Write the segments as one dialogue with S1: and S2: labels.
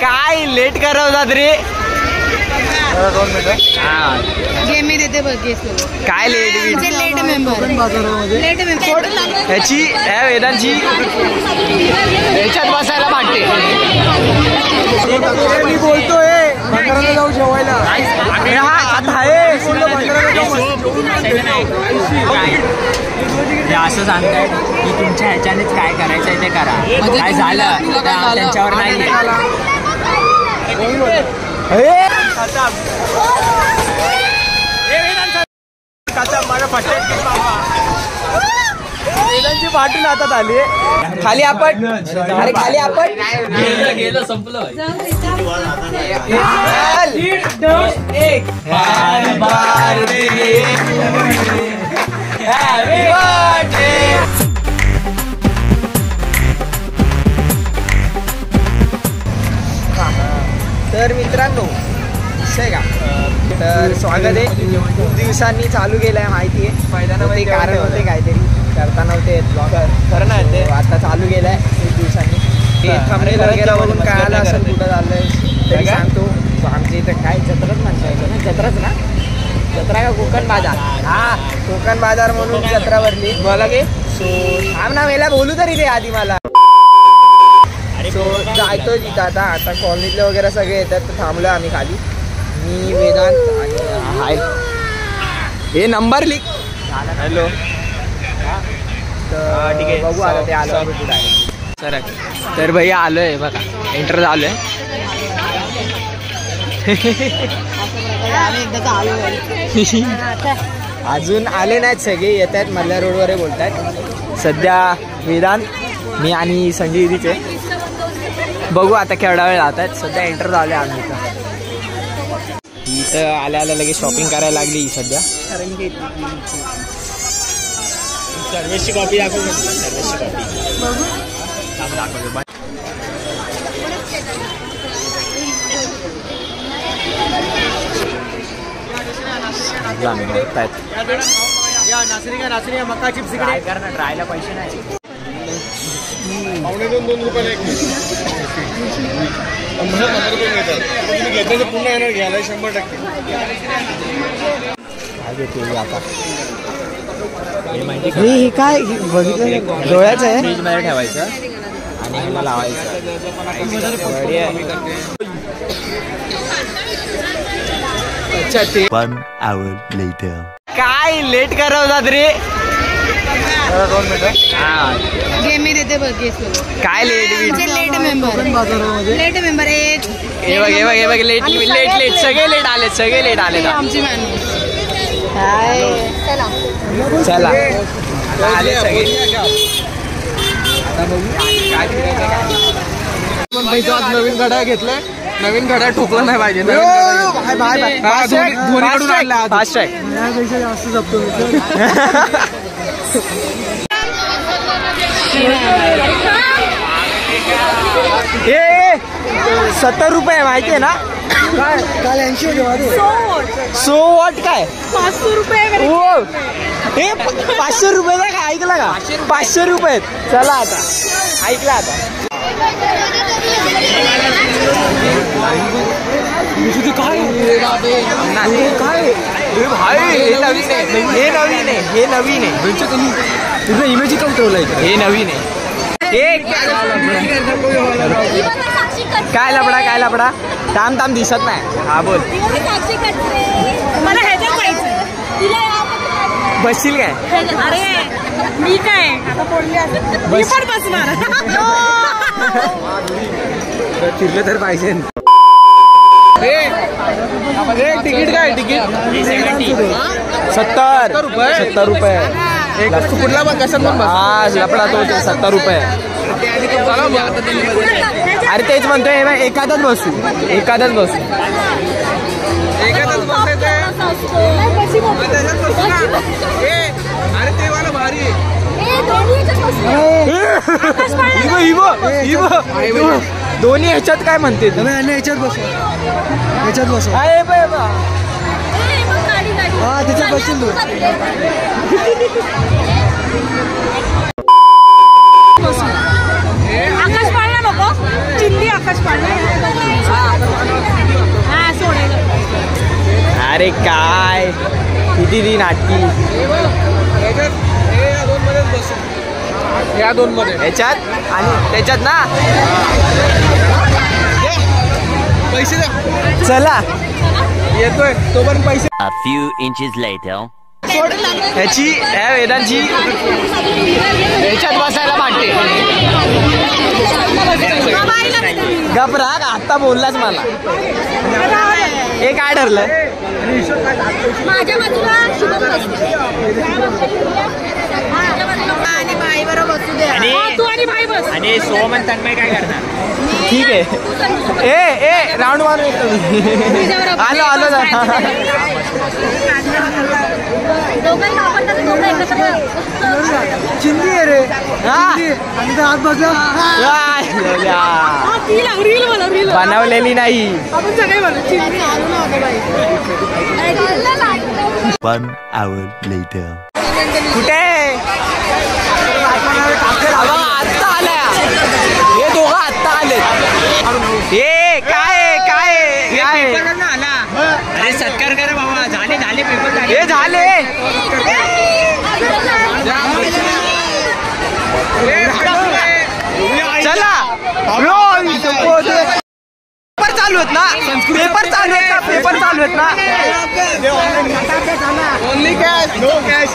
S1: काय लेट करवतात रे.
S2: 2 मिनिटं.
S3: गेम मी देते बघ.
S1: काय लेट
S3: मेंबर
S1: ह्याची वेदांची ह्याच्यात बसायला वाटते.
S2: मी बोलतोय भंडाराला जाऊ जेवायला.
S1: आता आहे असं सांगताय की तुमच्या ह्याच्यानेच काय करायचंय ते करा. काय झालं त्यांच्यावर नाही. वेदांची पाटील हातात आली. खाली आपण अरे खाली आपण गेलं संपलं. तर मित्रांनो विषय का तर स्वागत आहे. खूप दिवसांनी चालू केलं आहे माहिती आहे. पहिल्यांदा ते कारण होते काहीतरी करता नव्हते ब्लॉग खरं नाही ते आता चालू केलं आहे खूप दिवसांनी. ते थंबनेल वगैरे बघून काय आलं असेल कुठं चाललंय तरी सांगतो. आमच्या इथं काय जत्राच म्हणता येतं ना. जत्राच ना जत्रा का कोकण बाजार. हा कोकण बाजार म्हणून जत्रा भरली बोला की. सो थांब ना वेळेला बोलू तरी ते आधी मला. सो जायतो तिथं आता कॉलनीतले वगैरे सगळे येतात तर थांबलो आम्ही खाली. मी वेदांत आणि हाय हे नंबर लिख. हॅलो तर बघू आता ते आलं कुठं आहे सर. तर भैया आलोय बघा एंटर झालोय. अजून आले नाहीत सगळे येत आहेत. मधल्या रोडवर बोलत आहेत सध्या वेदांत मी आणि संजय दिदीचे. बघू आता केवढा वेळ जात आहेत. सध्या एंटर झाले आम्ही इथं आल्या लगेच शॉपिंग करायला लागली सध्या.
S2: सर्वेची कॉपी दाखव. सर्वेची कॉपी नाचणी मका चिप्स इकडे
S1: करणार. ट्रायला पैसे नाही.
S2: 2.5 रुपयाला एक तुम्ही घेतलं तर पुन्हा येणार घ्यायला 100%.
S1: आता
S2: हे काय बघितलं डोळ्याचं आहे.
S1: फ्रीजमध्ये ठेवायचं आणि ह्याला लावायचं. काय लेट करवतात रे.
S2: 2 मिनिटं.
S3: गेम मी देते बघ.
S1: काय लेट
S3: मेंबर
S1: हे बघ लेट सगळे लेट आले
S3: आमची मॅन.
S1: चला आले सगळे.
S2: नवीन घड्याळ घेतलाय. नवीन घड्याळ ठोकलं नाही पाहिजे.
S1: फास्ट आहे.
S2: जास्त जपतो.
S1: 70 रुपये माहिती आहे ना.
S2: काल 80 होते.
S1: सो वॉट काय
S3: 500 रुपये.
S1: हे 500 रुपये का ऐकला का. 500 रुपये. चला आता ऐकला आता. काय हे नवीन आहे.
S2: तुझं इमेज कम ठेवलंय.
S1: हे नवीन आहे. काय लपडा ताम दिसत नाही. हा बोल.
S3: मला ह्याच्यात जायचं.
S1: बसशील काय.
S3: अरे मी काय आता पडली मी पण बसणार.
S1: फिरलं तर पाहिजे.
S2: तिकीट काय तिकीट
S1: 70 रुपये.
S2: कुठला पण कशात पण
S1: हा लपडा तो 70 रुपये. अरे तेच म्हणतोय एखादाच बसू.
S2: अरे ते वाला भारी
S1: दोन्ही ह्याच्यात काय म्हणते.
S2: ह्याच्यात बसू. हा त्याच्यात बसून तू.
S3: आकाश पाळणा नको. चिंदी आकाश पाळणा.
S1: अरे काय किती ती नाटकी
S2: या दोन मध्ये
S1: ह्याच्यात आणि त्याच्यात ना
S2: पैसे द्या
S1: चला
S2: येतोय तो पण पैसे.
S4: A few inches later.
S1: ह्याची ह्या वेदांची ह्याच्यात बसायला वाटते. गपरा आत्ता बोललाच मला. हे काय ठरलं
S3: माझ्या बाजूला आणि बाई बरोबर बसू दे. तू आणि बाई बस.
S1: आणि सोम आणि तन्मय काय करणार. ठीक आहे ए राऊंड मारून येतो. आलो आलो चिंदी आहे रे हात बसला बनवलेली नाही.
S4: One hour later.
S1: कुठे आत्ता आल्या हे दोघं आत्ता आले. हे काय काय काय
S5: अरे सत्कार करा बाबा. झाले झाले पेपर झाले.
S1: हे झाले चला पेपर चालू आहेत ना पेपर चालू आहेत ना पेपर चालू आहेत ना.
S2: ओनली कॅश नो कॅश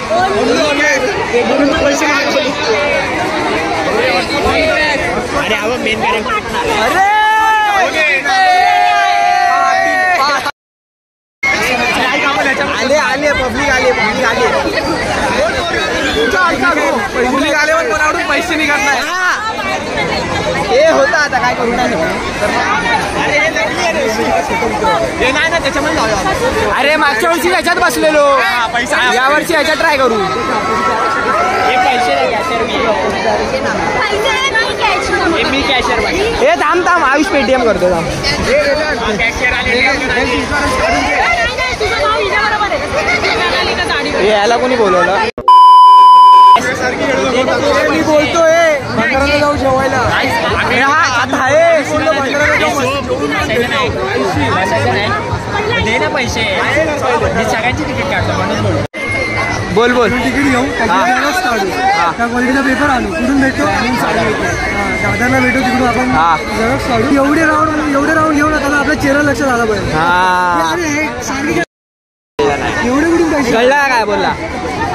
S5: अरे अहो मेन करा.
S1: आले आले पब्लिक आले पब्लिक आले
S2: पब्लिक आल्यावर कोणाकडून पैसे निघत नाही.
S1: हे होतं आता काय करू नाही.
S5: हे नाही ना त्याच्यामध्ये जाऊया.
S1: अरे मागच्या वर्षी ह्याच्यात बसलेलो या वर्षी ह्याच्यात ट्राय करू.
S5: हे पैसे हे मी कॅशर
S1: हे थांब थांब आयुष पेटीएम करतो थांब.
S5: कॅशियर आले.
S1: हे याला कोणी बोलवलं. मी बोलतोय भंडाराला जाऊ जेवायला. हा आता आहे
S5: दे ना पैसे. मी सगळ्यांची तिकीट काढतो म्हणून बोल.
S1: बोल बोल.
S6: तिकीट घेऊ त्याच्यावरच काढू. त्या क्वालिटीचा पेपर आणू कुठून भेटतो आणि दादाला भेटू तिकडून आपण झेरॉक्स काढू. एवढे राऊंड घेऊन आता आपल्या चेहरा लक्षात आला पाहिजे.
S1: हा
S6: एवढे कुठून पैसे
S1: कळलं काय बोलला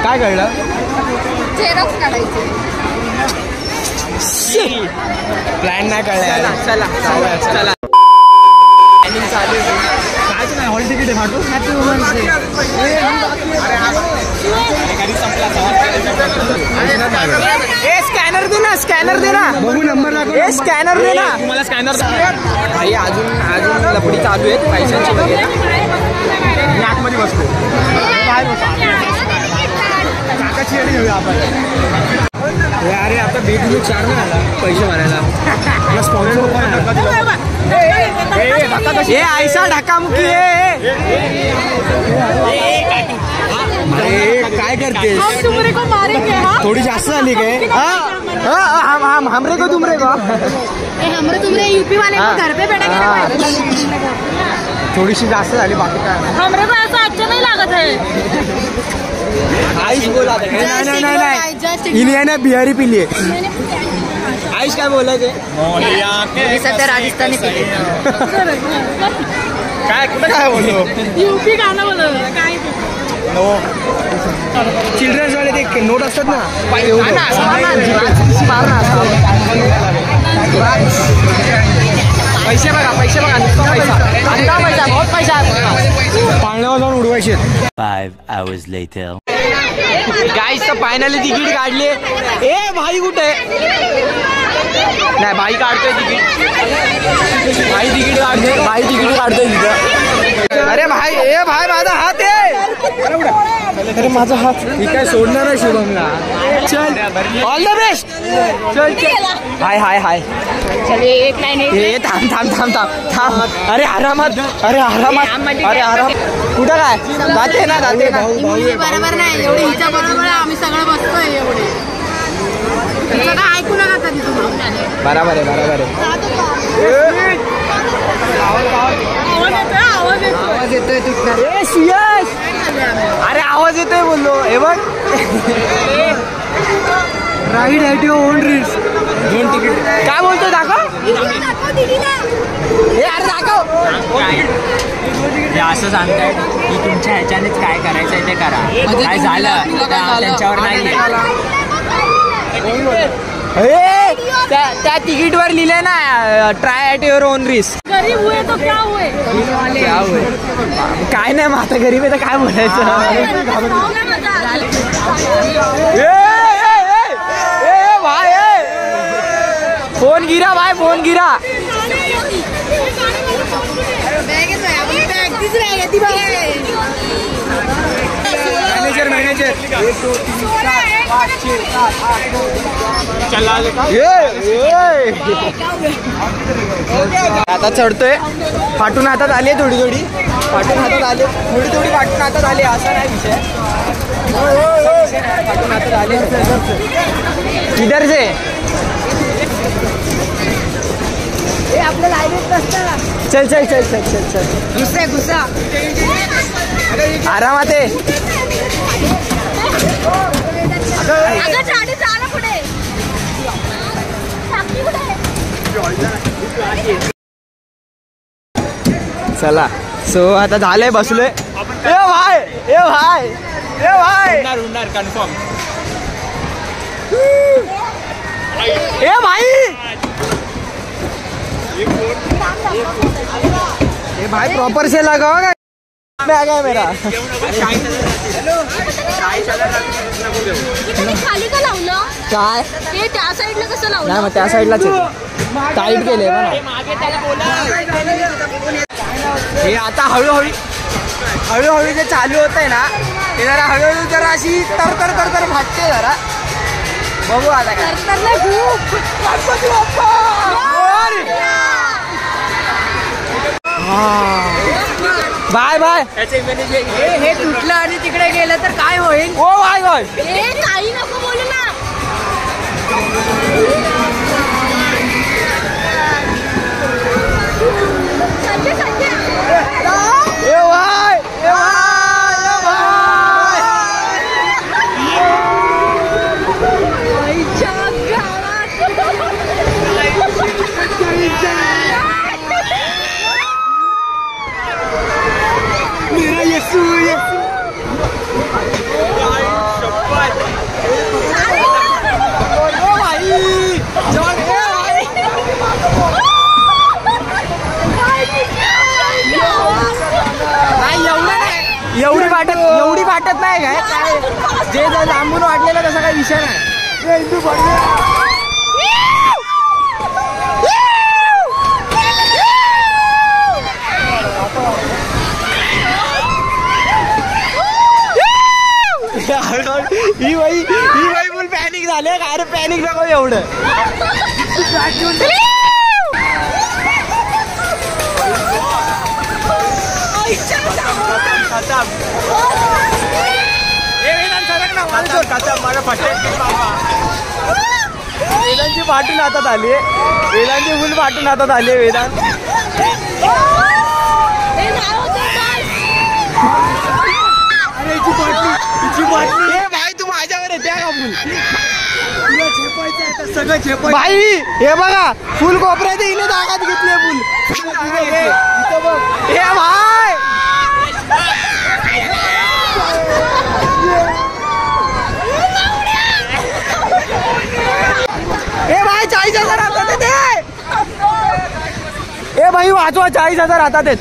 S1: काय कळलं.
S3: झेरॉक्स काढायचे.
S1: प्लॅन नाही कळलं. चला चला
S5: कायच नाही. हॉल तिकीट आहे फाटू.
S1: स्कॅनर दे ना स्कॅनर दे ना
S6: बघू नंबर
S1: हे स्कॅनर दे ना.
S5: तुम्हाला स्कॅनर
S1: भाई अजून लफडी चालू आहेत पैशांची वगैरे.
S5: मी आतमध्ये बसतो.
S6: काकाची गाडी घेऊया आपण.
S1: अरे आता बीट 4 नाही आला पैसे भरायला. हे ऐसा ढकामुकी अरे काय करते
S3: हम तुमरे को मारेंगे. हाँ
S1: थोडी जास्त झाली काय. हमरे को तुमरे को
S3: हमरे तुमरे यूपी वाले को घर पे बैठा
S1: थोडीशी जास्त झाली बाकी काय.
S3: हमरे को ऐसा अच्छा नहीं लागत है.
S1: आयुष बोला नाही हिने ना बिहारी पिली आहे. आयुष काय बोलायचे.
S3: मी सध्या राजस्थानी पिले.
S1: काय कुठं काय बोलतो.
S3: यूपी गाणं बोलवलं काय
S1: चिल्ड्रन्स वाले ते नोट असतात ना पैसे बघा नुसता पैसा बहुत पैसा पाळण्यावर जाऊन उडवायचे.
S4: 5 hours later.
S1: गाईस तर फायनली तिकीट काढले. ए भाई कुठे नाही भाई काढतोय तिकीट. भाई तिकीट काढतोय तिथं. अरे भाई ए भाई माझा हात आहे. अरे माझा हात मी काय सोडणार आहे शुभमला. चल ऑल द बेस्ट. चल हाय हाय हाय.
S3: एक लाईन
S1: हे थांब. अरे आरामात कुठं काय जाते ना
S3: बरोबर नाही. एवढी हिच्या बरोबर आम्ही सगळं बसतोय. एवढे ऐकू नका कधी तुम्ही.
S1: बरोबर आहे.
S3: आवाज येतोय
S1: ए सिया
S6: ride at your own risk.
S1: 2 तिकीट. काय बोलतो दाखव. हे अरे दाखव.
S5: हे असं सांगताय की तुमच्या ह्याच्यानेच काय करायचंय ते करा. काय झालं त्यांच्यावर नाही.
S1: त्या तिकीटवर लिहिले ना try at your own risk.
S3: गरीब हुए तो क्या हुए.
S1: काय नाही मग आता गरीब आहे तर काय बोलायचं. भाई फोन गिरा भाई फोन गिरा. मॅनेजर मॅनेजर आता चढतोय. फाटून हातात आली थोडी थोडी. फाटून हातात आले थोडी थोडी. फाटून हातात आले असा नाही विषय. फाटून हातात आले. किधर से चल चल चल चल चल चल. घुसा आरामात आहे. चला सो आता झालंय बसलोय. ए भाई ए भाई ए भाई
S5: उडणार कन्फर्म.
S1: ए भाई ए भाई प्रॉपर से लगाओ ना. बैग है मेरा.
S3: खाली का लावलं
S1: काय
S3: ते त्या साईडला कसं लावलं.
S1: नाही मग त्या साईडलाच टाईट केले हे. आता हळूहळू हळूहळू जे चालू होत आहे ना ते जरा हळूहळू जरा अशी तर फाटते जरा. बघू आता काय. Bye bye.
S3: हे तुटलं आणि तिकडे गेलं तर काय होईल.
S1: ओ बाय बाय.
S3: काही नको बोलू ना.
S1: ए भाई ए एवढी वाटत नाही काय. जे लांबून वाटलेलं तसा काही विषय नाही. ही बाई फुल पॅनिक झाले. काय रे पॅनिक नको एवढं. वेदांची फाटून हातात आली. वेदांची फुल फाटून हातात आली. वेदांत भाई तू माझ्यावर आहे. त्या का फुल सगळं छेपायचं भाई. हे बघा फुल कोपऱ्यात इले दागात घेतले फुल. हे भाई ए भाई 40,000 हातात येते. ए भाई वाचवा 40,000 हातात आहेत.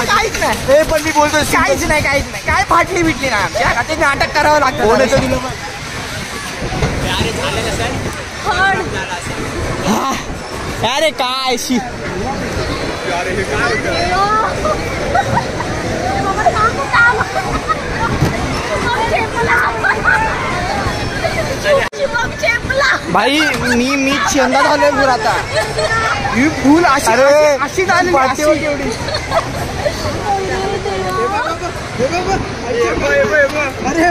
S1: काहीच नाही. पण मी बोलतो काहीच नाही काय फाटली बिटली ना आमच्या. ते नाटक करावं लागतं. अरे काय शी. भाई मी शेंदा झालोय फुल आता. ही फुल अशी झाली. अरे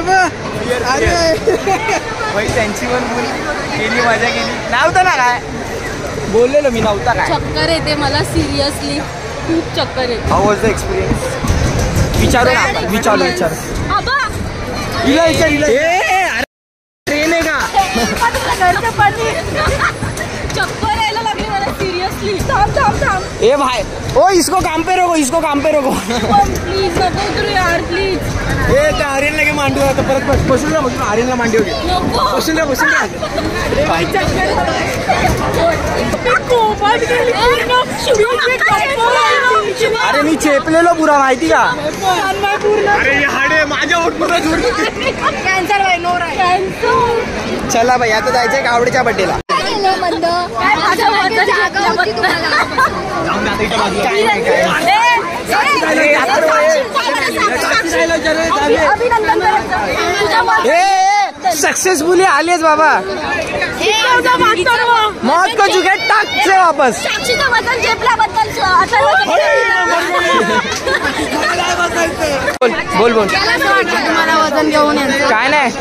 S1: भाई त्यांची पण फुल केली मजा केली. नव्हतं ना काय बोललेलो मी. नव्हता काय
S3: चक्कर येते मला सिरियसली. खूप चक्कर येते.
S1: How was the experience? विचारू ट्रेन आहे का?
S3: चक्कर यायला लागली मला सिरियसली. थांब
S1: ए भाई ओ इसको काम पे रोको
S3: प्लीज नको उतरू यार प्लीज.
S1: ए त्या आर्यनला घे मांडू आता परत बसून आर्यनला मांडी होती.
S3: नको
S1: बसून अरे मी चेपलेलो पुरा माहिती का? अरे हाडे माझ्या
S3: कॅन्सर बाई नो कॅन्सर.
S1: चला भाई आता जायचंय गावडीच्या बड्डेला. सक्सेसफुली आलीच बाबा. मौत को जुगेट टाक से वापस. बोल
S3: तुम्हाला वजन घेऊन
S1: काय नाही.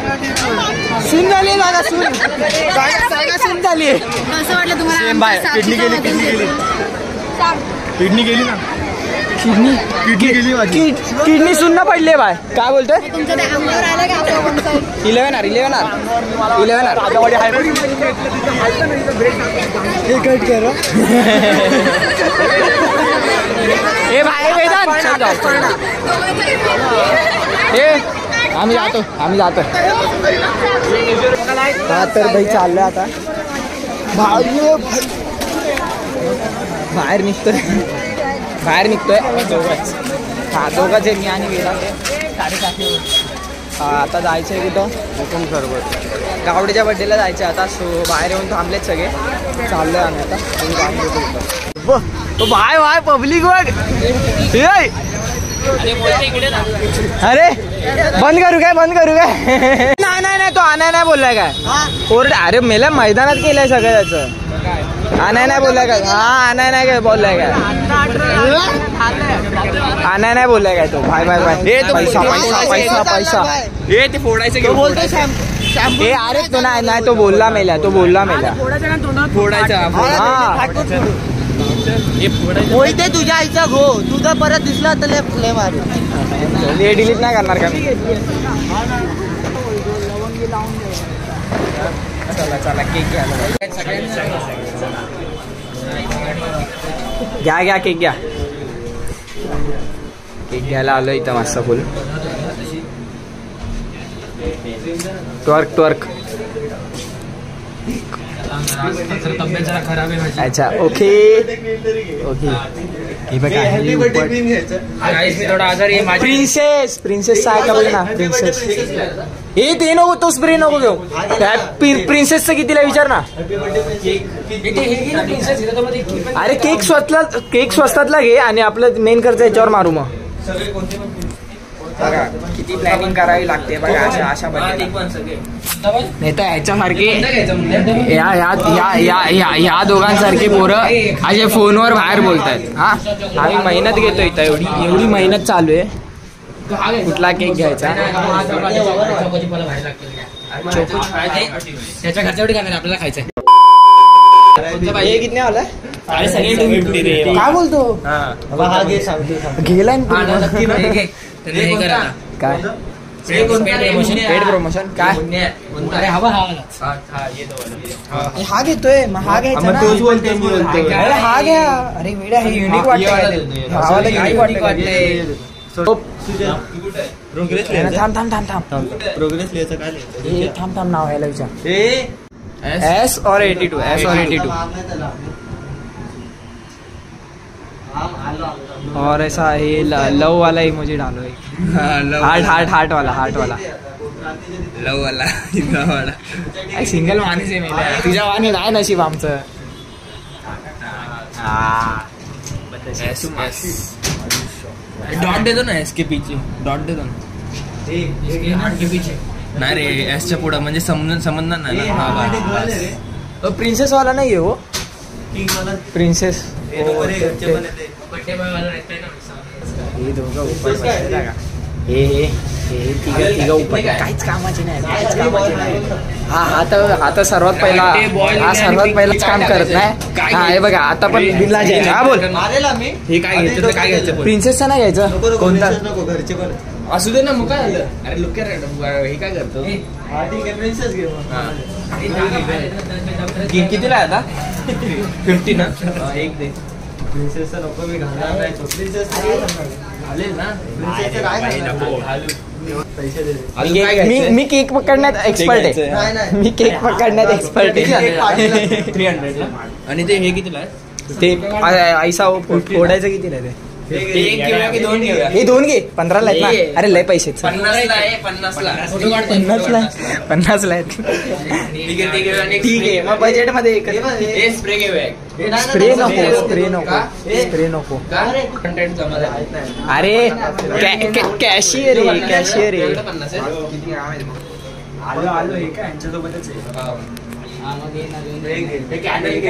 S1: सून झाली दादा सून झाली.
S3: कसं वाटलं तुम्हाला?
S1: किडनी किडनी सुन्न पडली बाय. काय बोलतोय?
S3: तुमचं ते अंगावर आलं का?
S1: 11 ए भाई वेदांत आम्ही जातो तर भाई चाललोय आता. बाहेर निघतोय दोघंच आहे मी आणि वेदांत. आता जायचंय कुठं? गावडीच्या बड्डेला जायचं आता. सो बाहेर येऊन थांबलेत सगळे. चाललोय आम्ही आता. भाई पब्लिक बघ. अरे बंद करू काय? नाही तो आणाय नाही बोललाय काय? अरे मेला मैदानात केलंय सगळं त्याचं. आणाय नाही बोललाय काय? आणाय नाही काय बोललाय काय? आणाय नाही बोललाय काय तो? भाई पैसा हे ते फोडायचं बोलतो. अरे तो नाही तो बोलला मेला. फोडायचा.
S6: होईते तुझ्या आईचा घो. तुझा परत दिसला तर लय मारू.
S1: हे डिलीट नाही करणार का? चला केक घ्या केक घ्या. केक घ्यायला आलो इथं मस्त फुल. ट्वर्क
S5: तब्येत जरा खराब आहे माझी.
S1: अच्छा ओके.
S5: थोडा आजारी आहे.
S1: प्रिन्सेस आहे का बघ ना. प्रिन्सेस हे ते नको तो स्प्रे नको घेऊ. प्रिन्सेसचं कितीला विचार ना. अरे केक स्वस्तातला घे आणि आपलं मेन खर्च याच्यावर मारू. मग बघा किती प्लॅनिंग करावी लागते बघा अशा नाही तर ह्याच्यासारखे ह्या दोघांसारखे पोरं असे फोनवर बाहेर बोलतायत. हा आम्ही मेहनत घेतो इथं. एवढी मेहनत चालू आहे. कुठला केक घ्यायचा?
S5: त्याच्या घरच्यावडी काय आपल्याला खायचंय.
S1: हे किती आलं? काय बोलतो? गेलाय काय पेड प्रमोशन काय? हा घेतोय मग हा घ्यायचा ना. अरे हा घ्या. अरे वेडा हे युनिक वाटतंय. थांब
S6: प्रोग्रेस लिहायचं काय?
S1: थांब नाव यायला विचार. S और 82 और ऐसा ये लव वाला इमोजी डालो. हार्ट वाला
S5: लव वाला
S1: सिंगल माणूस आहे मेला. तुझ्या वाणी नाही नशीब आमचं.
S5: डॉट देतो ना एस के पीछे. डॉट देतो ना के पीछे. नाही रे एसच्या पुढं म्हणजे समजणार नाही.
S1: प्रिन्सेस वाला नाही आहे हो. प्रिन्सेस हे दोघं हे तिघ उपर काहीच कामाची नाही, काहीच कामाची नाही. हा तर सर्वात पहिलाच काम करत नाही. हा हे बघा आता पण बिल्ला जायचं. हा बोल.
S5: हे काय घ्यायचं, काय घ्यायचं?
S1: प्रिन्सेसचा नाही घ्यायचं कोणता
S6: घरचे पण
S5: असू दे ना, मग काय झालं? अरे लुक हे काय करतो?
S6: प्रिन्सेस घेऊ.
S5: कितीला आहे आता? 50 ना. एक दे.
S6: प्रिन्सेसचा नको, मी घालणार नाही. प्रिन्सेस
S5: चालेल ना.
S6: पैसे दे.
S5: अजून काय घ्यायचं?
S1: मी केक पकडण्यात एक्सपर्ट आहे.
S6: नाही
S1: मी केक पकडण्यात एक्सपर्ट आहे.
S5: 300 ला. आणि ते हे कितीला आहे?
S1: ते ऐसा फोडायचं किती नाही ते?
S5: एक घेऊया की दोन घेऊया?
S1: हे 2 घे. 15 ला आहेत ना. अरे लय पैसे
S5: 50 ला आहे. 50 ला.
S1: 50 ला आहेत.
S5: ठीक आहे, ठीक आहे. आणि
S1: ठीक आहे मग बजेट मध्ये
S5: हे स्प्रे घेऊया.
S1: स्प्रे नको.
S5: कंटेंट जमा झाला.
S1: अरे कॅशियर आहे.
S5: एवढं 50 आहे?
S6: किती आलो हे काय यांच्यासोबतच आहे.
S5: हे कॅन्डल घे.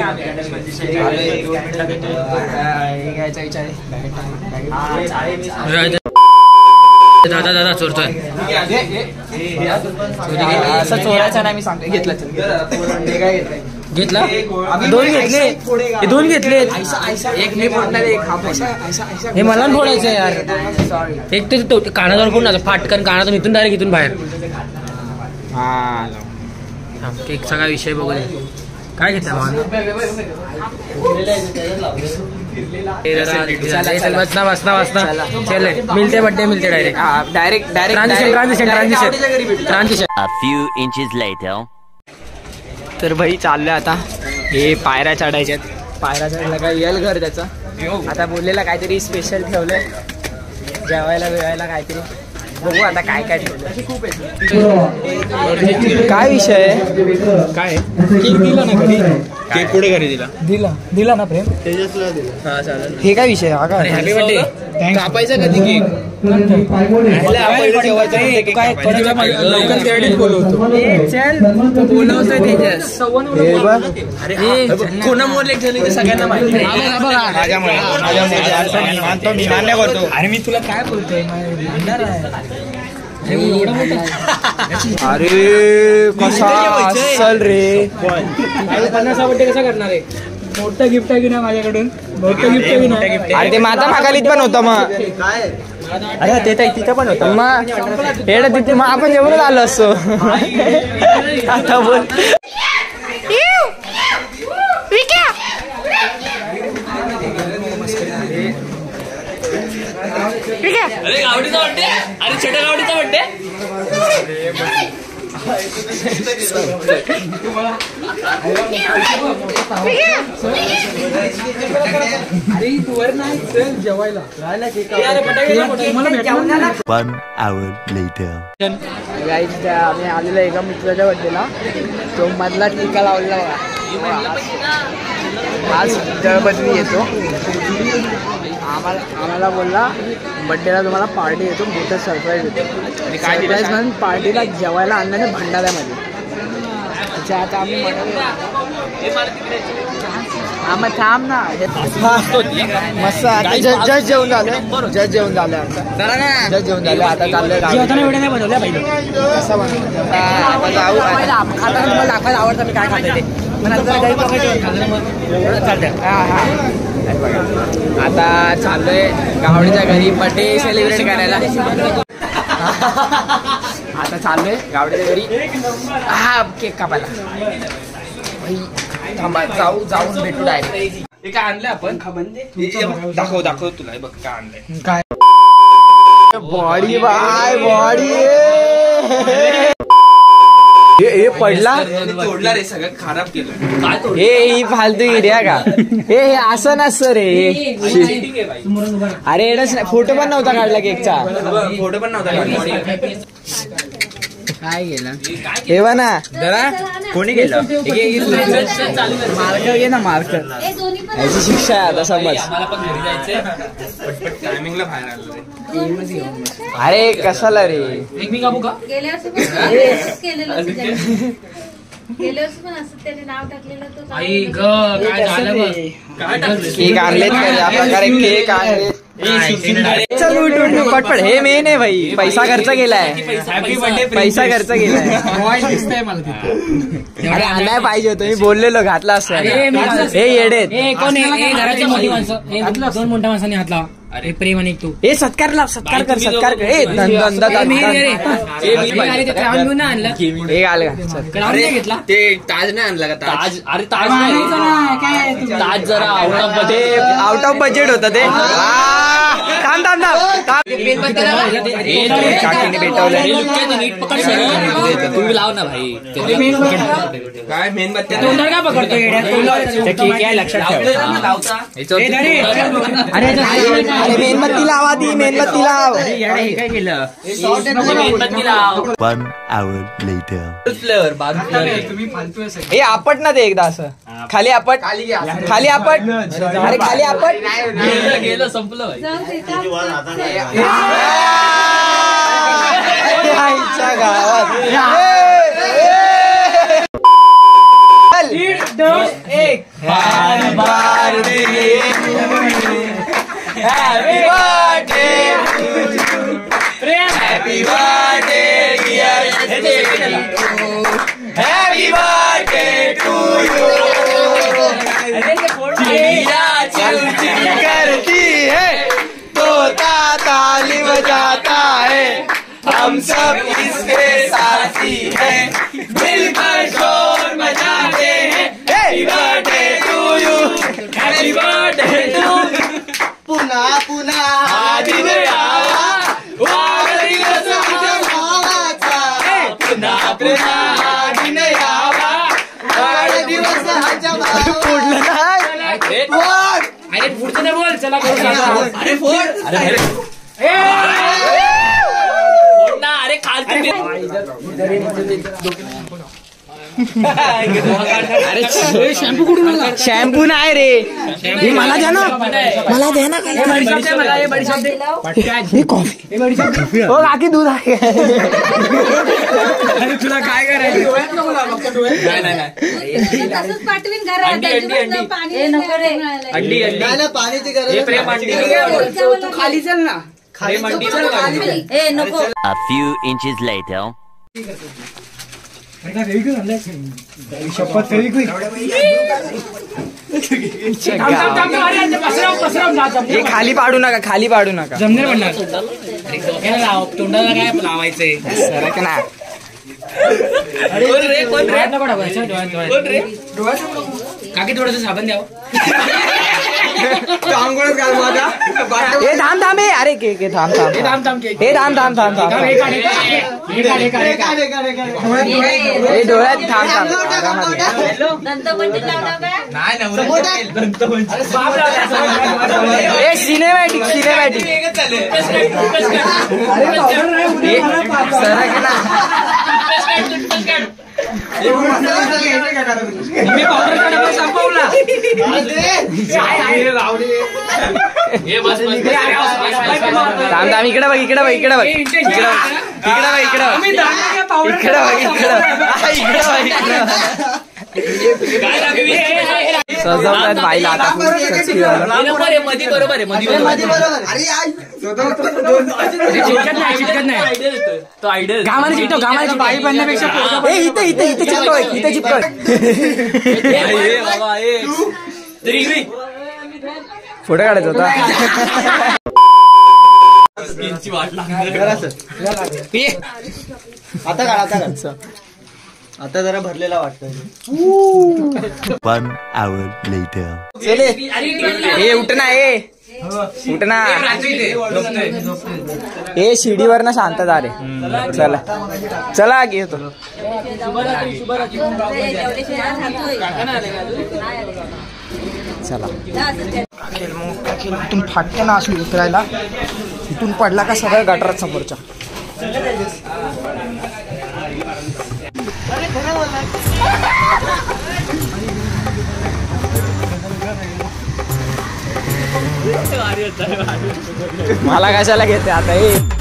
S1: घ्यायचा विचार
S5: दादा चोरतोय.
S1: असं चोरायचं नाही, मी सांगतो. घेतला दोन घेतले. एक मी फोडणार, एक हा फोडणार.
S2: हे मला फोडायचं यार. एक ते कानाजवळ फोड ना, फाटकन कानातून इथून डायरेक्ट इथून बाहेर. केकचा काय विषय बघू. काय घेतला बसना चल मिलते direct transition.
S4: A few inches later.
S1: तर भाई चाललोय आता. हे पायऱ्या चढायच्यात. पायऱ्या चढायला काय येईल घर त्याचं. आता बोललेला काहीतरी स्पेशल ठेवलंय जेवायला बिवायला काहीतरी. बघू आता काय काय ठेवलं. काय विषय आहे?
S5: काय
S1: केक दिला ना घरी.
S5: केक पुढे घरी
S1: दिला ना प्रेम.
S6: तेजसला दिलं.
S5: हा चालेल.
S1: हे काय विषय? हा काय
S5: हॅपी बर्थडे. कापायचा कधी केक?
S1: लवकर क्रेडिट बोलवतो.
S5: बोलवतोय तेजस.
S1: हे बघ
S5: कोणामुळे झाले सगळ्यांना माहिती.
S1: मी मान्य करतो.
S2: अरे मी तुला काय बोलतोय.
S1: अरे कसा असल रे.
S2: 50 बर्थडे कसा करणार आहे? मोठं गिफ्ट आहे की नाही माझ्याकडून? मोठं गिफ्ट आहे की नाही?
S1: अरे ते माता मागालीत पण होतं मग.
S6: काय
S1: अरे ते तिथं पण होतं मग. एवढं तिथे मग आपण जेवढं आलो असतो. आता बोल.
S5: अरे गावडीचा बर्थडे. अरे छोट्या गावडीचा बर्थडे.
S2: जेवायला
S4: 1 hour later.
S1: आम्ही आलेलो एका मित्राच्या बड्डेला. तो मधला टीका लावलेला बघा. आज दळबदली येतो. आम्हाला बोलला बड्डेला तुम्हाला पार्टी येतो, मोठं सरप्राईज येतो. सरप्राईज म्हणून पार्टीला जेवायला आणण्याने भंडाऱ्यामध्ये. अच्छा आता आम्ही मग थांब ना. मस्त आता जज जेवण झालं. जज जेवण झालं आता चाललंय. कसं बनवलं आता जाऊ. आता मला दाखवायला आवडतं मी काय खाते ते. आता चाललोय गावडीच्या घरी बर्थडे सेलिब्रेट करायला. आता चाललोय गावडीच्या घरी. हा केक कापायला. थांबा जाऊन भेटू डायरेक्ट.
S5: हे काय आणलंय आपण? दाखव तुला. हे बघ काय आणलंय.
S1: काय बॉडी बाय बॉडी. हे पडला.
S5: तोडला रे, सगळं खराब केलं. काय तोडलं?
S1: ही फालतू गिर्या का. हे असं नसतं रे. अरे एवढंच नाही. फोटो पण नव्हता काढला केकचा.
S5: फोटो पण नव्हता.
S1: काय गेलं हे बघ ना जरा. कोणी गेलं? मार्कर घे ना. मार्कर याची शिक्षा आहे आता समज.
S5: टायमिंगला बाहेर आलो.
S1: अरे कशाला रे.
S2: मी कापू का?
S3: गेल्या वर्षी पण असं त्याने नाव टाकलेलं तो
S2: आई ग काय झालं बघ.
S1: केक आणलेत का? या प्रकारे केक आणले. चल उठ उठ पटपट. हे मेन आहे भाई. पैसा खर्च केलाय. पैसा खर्च केलाय. अरे आणाय पाहिजे होतं. मी बोललेलो घातला असं. हे येडे
S2: घराची मोठी माणसं 2 मोठ्या माणसांनी हातला. अरे प्रेम आणि तू
S1: हे सत्कार लाव. सत्कार कर. सत्कार कर. हे धंदा
S2: घेतला
S5: ते ताज नाही आणला का ताज?
S2: अरे ताज ताज जरा
S1: आउट ऑफ बजेट होतं ते. थांब थांब थांब.
S2: तुम्ही लाव ना भाई.
S5: काय मेणबत्ती
S2: तोंडावर काय पकडतो लक्षात
S1: अरे मेणबत्ती लावा. ती मेणबत्ती लाव.
S2: काय केलं.
S4: One hour later.
S1: हे आपट ना ते एकदा असं खाली आपट. खाली आपट. अरे खाली आपट.
S2: गेलं संपलं.
S1: आईच्या गावात. 3, 2, 1. Happy birthday to you. Happy birthday to you. Happy birthday dear Jessica. Happy birthday to you. चिड़िया चिड़चिड़ करती है, तोता ताली बजाता है, हम सब इसके साथी हैं, मिलकर शोर मचाते हैं. Happy birthday to you. Happy birthday to you. पुन्हा पुन्हा हा दिन यावा, वाढदिवस आमच्या भावाचा. पुन्हा पुन्हा हा दिन यावा, वाढदिवस आमच्या भावाचा. पुढलं नाही.
S2: अरे पुढचं नाही बोल. चला
S5: अरे फोड.
S2: अरे खालती.
S1: अरे शॅम्पू कुठून आला? शॅम्पू नाही रे. मला द्या ना. मला द्या ना. कॉफी. हो काकी दूध आहे.
S2: तुला काय करायचं.
S3: पाठवीन घरात
S5: अंडी अंडी
S6: पाण्याची गरज.
S2: तू खाली चल ना.
S3: नको.
S4: A few inches later.
S6: शपथ फेविक्विक.
S1: हे खाली पाडू नका. खाली पाडू नका.
S2: जमणार म्हणणार. तोंडाला काय लावायचंय.
S1: सरक ना.
S2: काकी थोडस साबण द्यावं.
S1: हे थांब थांब. हे अरे के थांब थांब. हे थांब थांब थांब थांब. हे डोळ्यात थांब थांब.
S3: दंतमंदिर लावणार का?
S1: हे सिनेमॅटिक. सरक ना.
S2: मी पावडर काढा संपवला.
S1: थांब थांब. इकडे बघ. इकडे बघ. इकडे बघ. इकडे बघ. इकडे बघ. सजवतात बाईला आता.
S2: मध्ये बरोबर आहे. चिटकत नाही. तो आयडिया
S1: घामाने चिटव. घामाने बाई बनण्यापेक्षा इथे चिपकव. इथे चिपकव. फोटो काढायचा होता.
S6: आता काढ. आता जरा भरलेला वाटतं.
S4: 1 hour later.
S1: चले. हे उठना. उठना. हे शिडीवर ना शांतता रे. चला घेतो. चला. इथून फाटते ना अशी उतरायला. इथून पडला का सगळं गटारात समोरच्या. मला कशाला घेते आता हे.